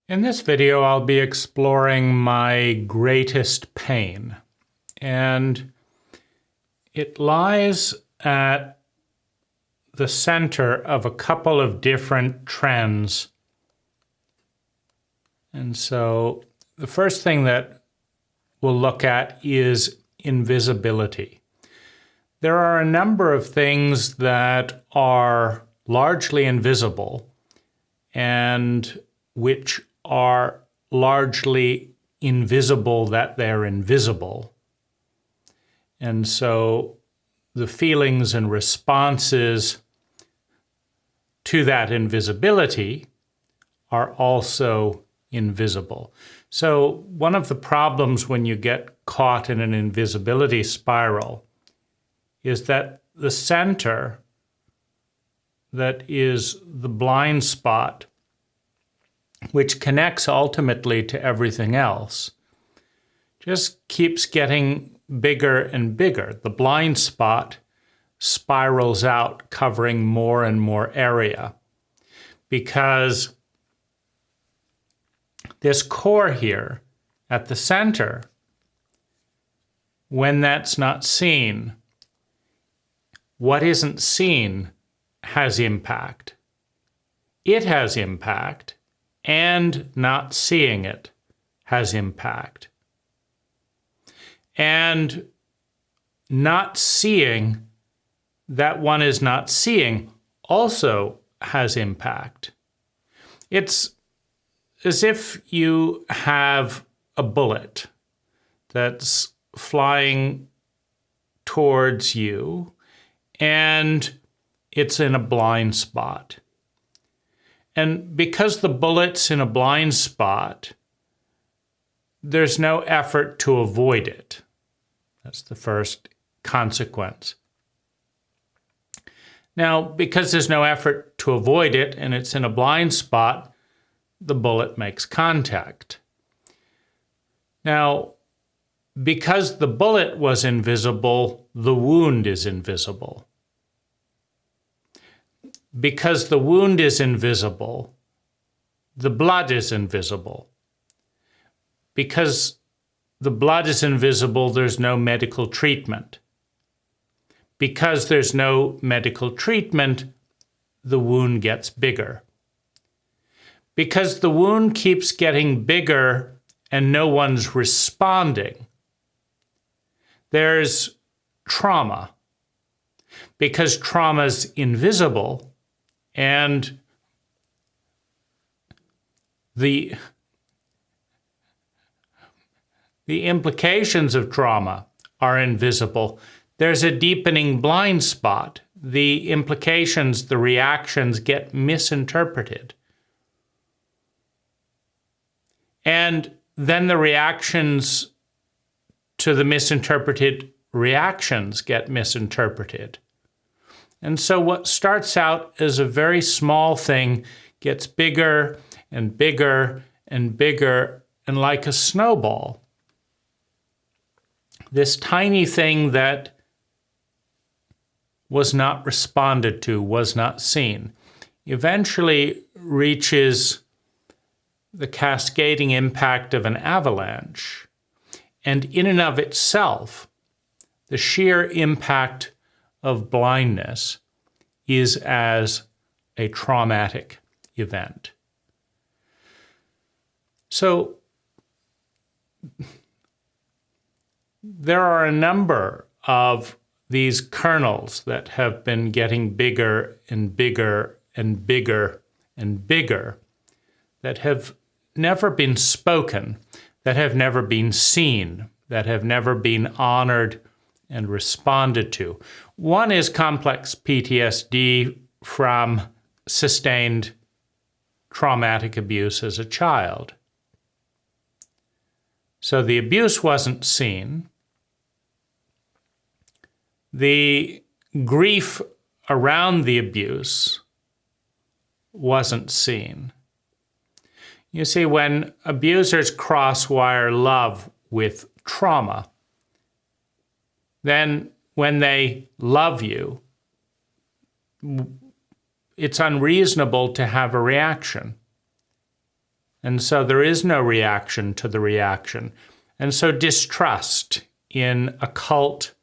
In this video, I'll be exploring my greatest pain, and it lies at the center of a couple of different trends. And so the first thing that we'll look at is invisibility. There are a number of things that are largely invisible and which are largely invisible that they're invisible. And so the feelings and responses to that invisibility are also invisible. So one of the problems when you get caught in an invisibility spiral is that the center, that is the blind spot, which connects ultimately to everything else, just keeps getting bigger and bigger. The blind spot spirals out, covering more and more area, because this core here at the center, when that's not seen, what isn't seen has impact. It has impact, and not seeing it has impact. And not seeing that one is not seeing also has impact. It's as if you have a bullet that's flying towards you and it's in a blind spot. And because the bullet's in a blind spot, there's no effort to avoid it. That's the first consequence. Now, because there's no effort to avoid it and it's in a blind spot, the bullet makes contact. Now, because the bullet was invisible, the wound is invisible. Because the wound is invisible, the blood is invisible. Because the blood is invisible, there's no medical treatment. Because there's no medical treatment, the wound gets bigger. Because the wound keeps getting bigger and no one's responding, there's trauma. Because trauma's invisible, and the implications of trauma are invisible, there's a deepening blind spot. The implications, the reactions get misinterpreted. And then the reactions to the misinterpreted reactions get misinterpreted. And so what starts out as a very small thing gets bigger and bigger and bigger, and like a snowball, this tiny thing that was not responded to, was not seen, eventually reaches the cascading impact of an avalanche. And in and of itself, the sheer impact of blindness is as a traumatic event. So there are a number of these kernels that have been getting bigger and bigger and bigger and bigger, that have never been spoken, that have never been seen, that have never been honored and responded to. One is complex PTSD from sustained traumatic abuse as a child. So the abuse wasn't seen. The grief around the abuse wasn't seen. You see, when abusers cross-wire love with trauma, then when they love you, it's unreasonable to have a reaction. And so there is no reaction to the reaction. And so distrust in a cult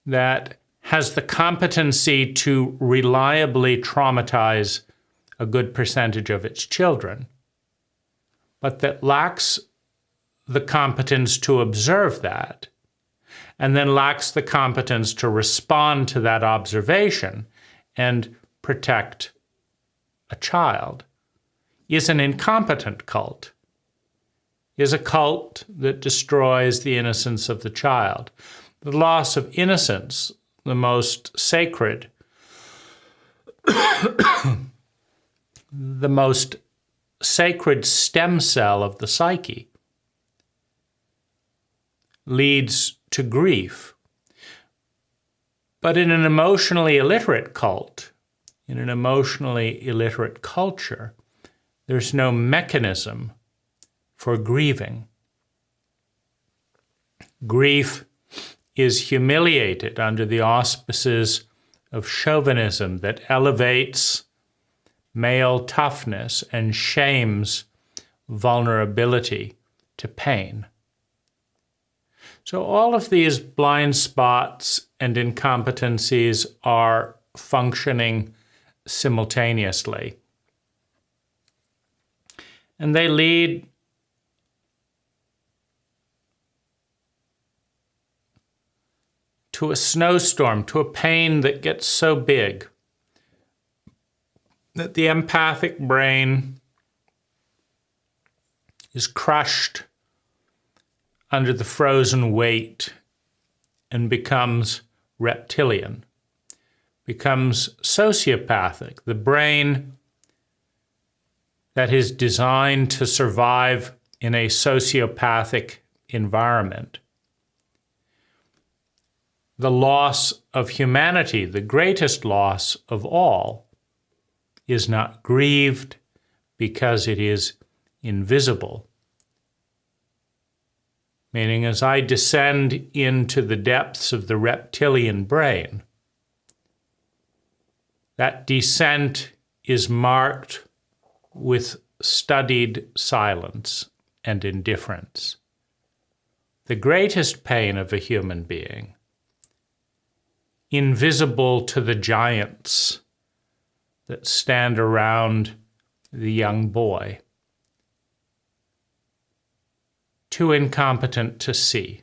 that has the competency to reliably traumatize a good percentage of its children, but that lacks the competence to observe that, and then lacks the competence to respond to that observation and protect a child, is an incompetent cult, is a cult that destroys the innocence of the child. The loss of innocence, the most sacred, the most sacred stem cell of the psyche, leads to grief. But in an emotionally illiterate cult, in an emotionally illiterate culture, there's no mechanism for grieving. Grief is humiliated under the auspices of chauvinism that elevates male toughness and shames vulnerability to pain. So all of these blind spots and incompetencies are functioning simultaneously. And they lead to a snowstorm, to a pain that gets so big that the empathic brain is crushed under the frozen weight and becomes reptilian, becomes sociopathic. The brain that is designed to survive in a sociopathic environment. The loss of humanity, the greatest loss of all, is not grieved because it is invisible. Meaning, as I descend into the depths of the reptilian brain, that descent is marked with studied silence and indifference. The greatest pain of a human being, invisible to the giants that stand around the young boy, too incompetent to see,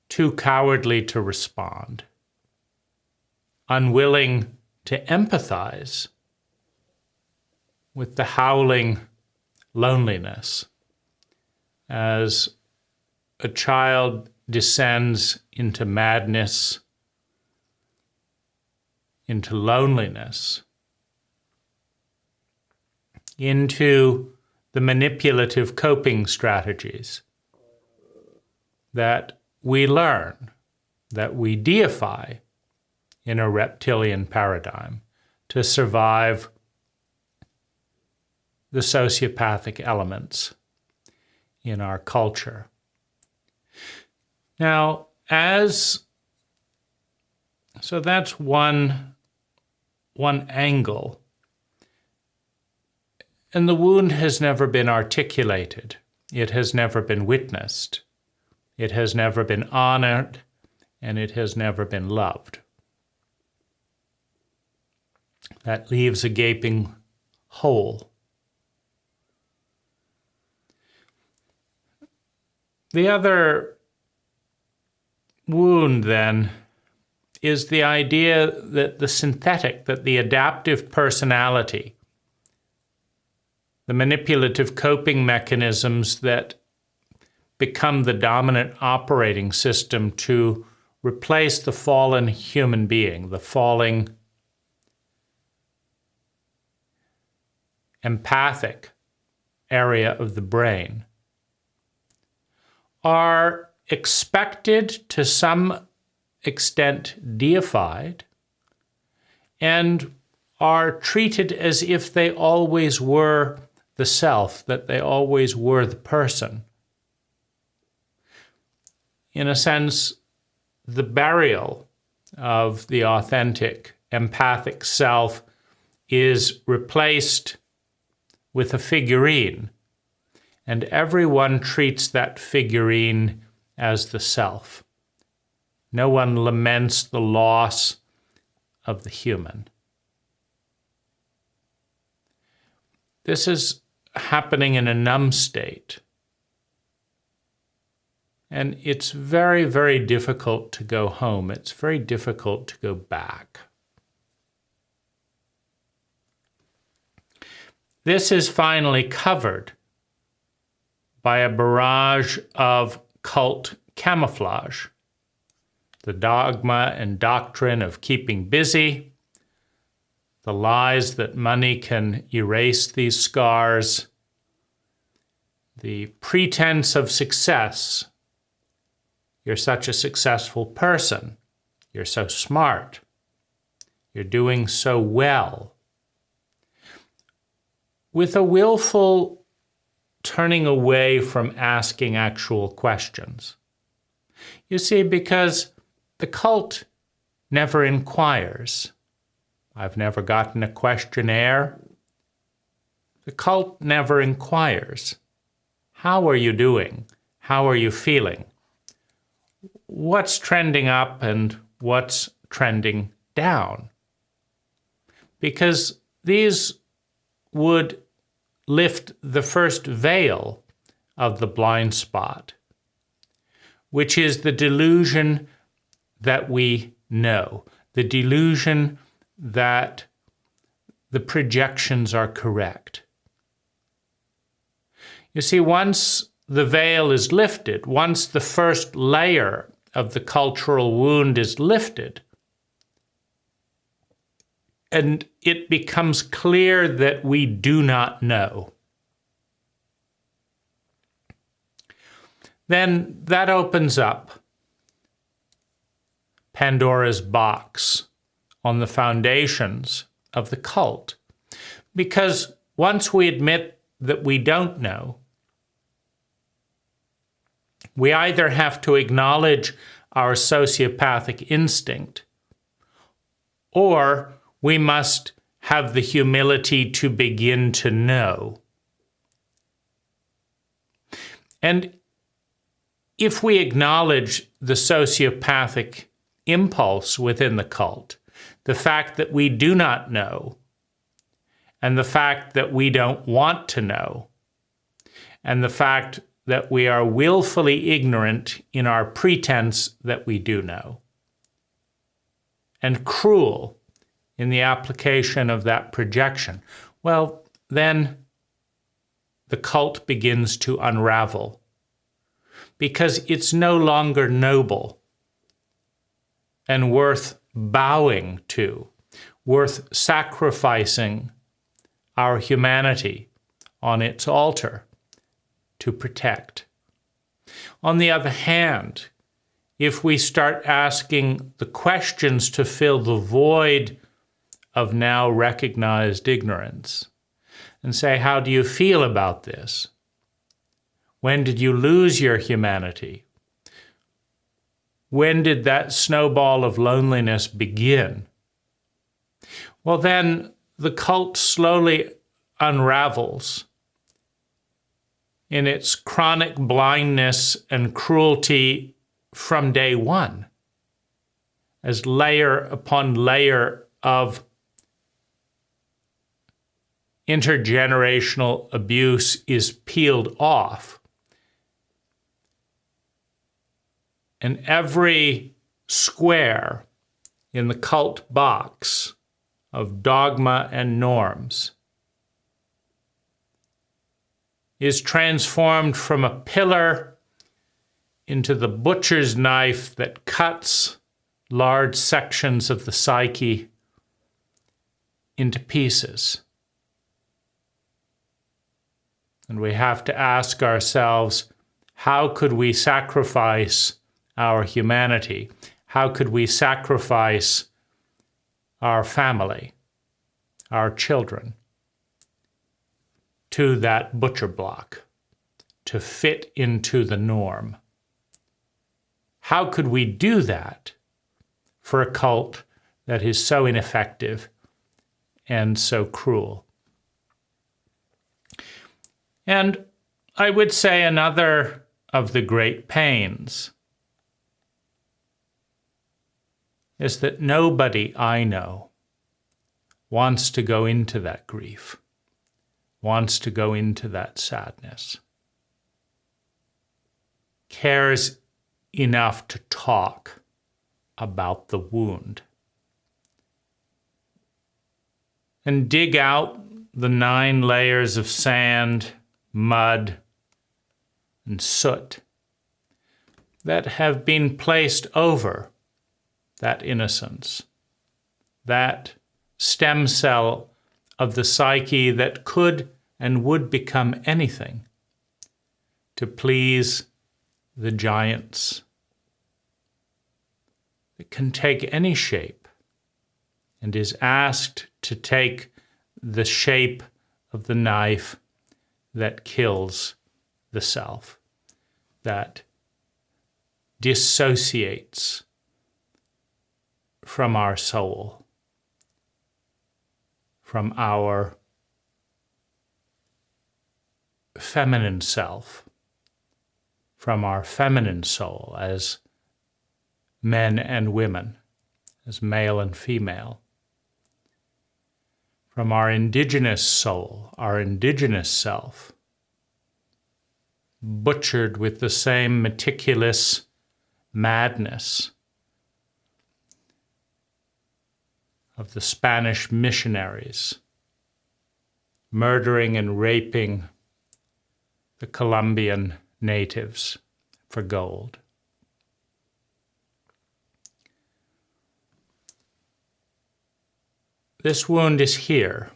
too cowardly to respond, unwilling to empathize with the howling loneliness as a child descends into madness, into loneliness, into the manipulative coping strategies that we learn, that we deify in a reptilian paradigm to survive the sociopathic elements in our culture. Now, so that's one angle. And the wound has never been articulated. It has never been witnessed. It has never been honored, and it has never been loved. That leaves a gaping hole. The other wound, then, is the idea that the synthetic, that the adaptive personality, the manipulative coping mechanisms that become the dominant operating system to replace the fallen human being, the falling empathic area of the brain, are expected to some extent deified and are treated as if they always were the self, that they always were the person. In a sense, the burial of the authentic, empathic self is replaced with a figurine, and everyone treats that figurine as the self. No one laments the loss of the human. This is happening in a numb state. And it's very, very difficult to go home. It's very difficult to go back. This is finally covered by a barrage of cult camouflage. The dogma and doctrine of keeping busy, the lies that money can erase these scars, the pretense of success. You're such a successful person. You're so smart. You're doing so well. With a willful turning away from asking actual questions. You see, because the cult never inquires. I've never gotten a questionnaire. The cult never inquires. How are you doing? How are you feeling? What's trending up and what's trending down? Because these would lift the first veil of the blind spot, which is the delusion that we know, the delusion that the projections are correct. You see, once the veil is lifted, once the first layer of the cultural wound is lifted, and it becomes clear that we do not know, then that opens up Pandora's box on the foundations of the cult. Because once we admit that we don't know, we either have to acknowledge our sociopathic instinct, or we must have the humility to begin to know. And if we acknowledge the sociopathic impulse within the cult, the fact that we do not know, and the fact that we don't want to know, and the fact that we are willfully ignorant in our pretense that we do know, and cruel in the application of that projection, well, then the cult begins to unravel, because it's no longer noble and worth bowing to, worth sacrificing our humanity on its altar to protect. On the other hand, if we start asking the questions to fill the void of now recognized ignorance, and say, how do you feel about this? When did you lose your humanity? When did that snowball of loneliness begin? Well, then the cult slowly unravels in its chronic blindness and cruelty from day one, as layer upon layer of intergenerational abuse is peeled off. And every square in the cult box of dogma and norms is transformed from a pillar into the butcher's knife that cuts large sections of the psyche into pieces. And we have to ask ourselves, how could we sacrifice our humanity? How could we sacrifice our family, our children, to that butcher block, to fit into the norm? How could we do that for a cult that is so ineffective and so cruel? And I would say another of the great pains is that nobody I know wants to go into that grief, wants to go into that sadness, cares enough to talk about the wound and dig out the 9 layers of sand, mud, and soot that have been placed over that innocence, that stem cell of the psyche that could and would become anything to please the giants. It can take any shape and is asked to take the shape of the knife that kills the self, that dissociates from our soul, from our feminine self, from our feminine soul as men and women, as male and female, from our indigenous soul, our indigenous self, butchered with the same meticulous madness of the Spanish missionaries, murdering and raping the Colombian natives for gold. This wound is here.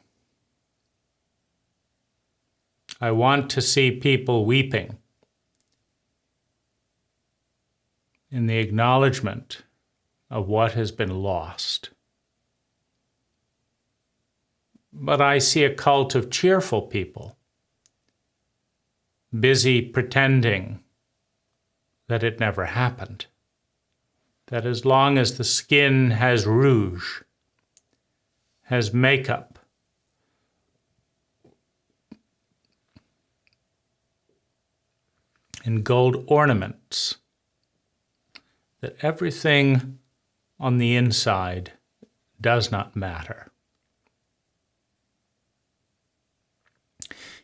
I want to see people weeping in the acknowledgement of what has been lost. But I see a cult of cheerful people, busy pretending that it never happened, that as long as the skin has rouge, has makeup, and gold ornaments, that everything on the inside does not matter.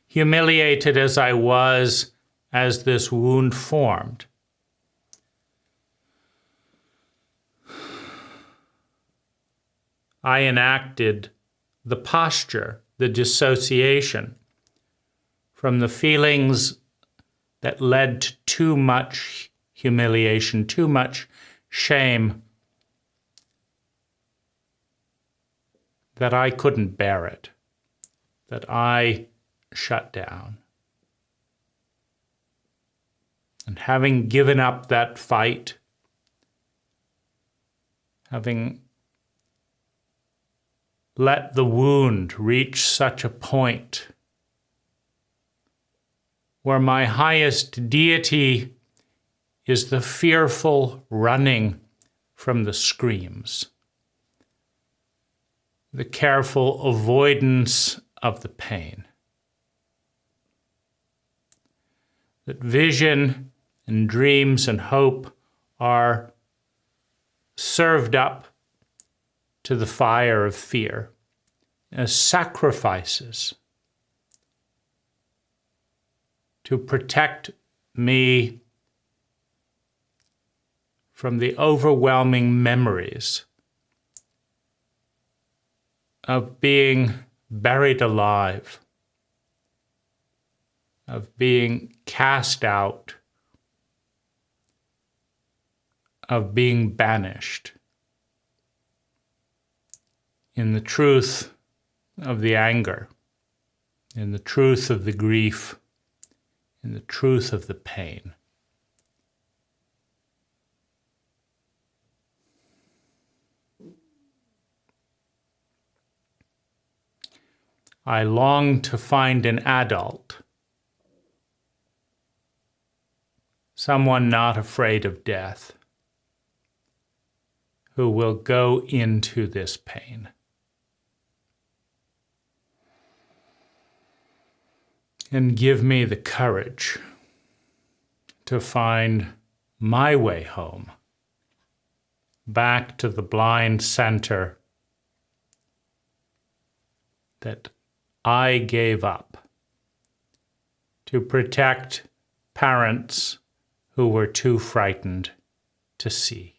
Humiliated as I was as this wound formed, I enacted the posture, the dissociation from the feelings that led to too much humiliation, too much shame, that I couldn't bear it, that I shut down. And having given up that fight, having let the wound reach such a point where my highest deity is the fearful running from the screams, the careful avoidance of the pain. That vision and dreams and hope are served up to the fire of fear as sacrifices to protect me from the overwhelming memories of being buried alive, of being cast out, of being banished, in the truth of the anger, in the truth of the grief, in the truth of the pain. I long to find an adult, someone not afraid of death, who will go into this pain. and give me the courage to find my way home, back to the blind center that I gave up to protect parents who were too frightened to see.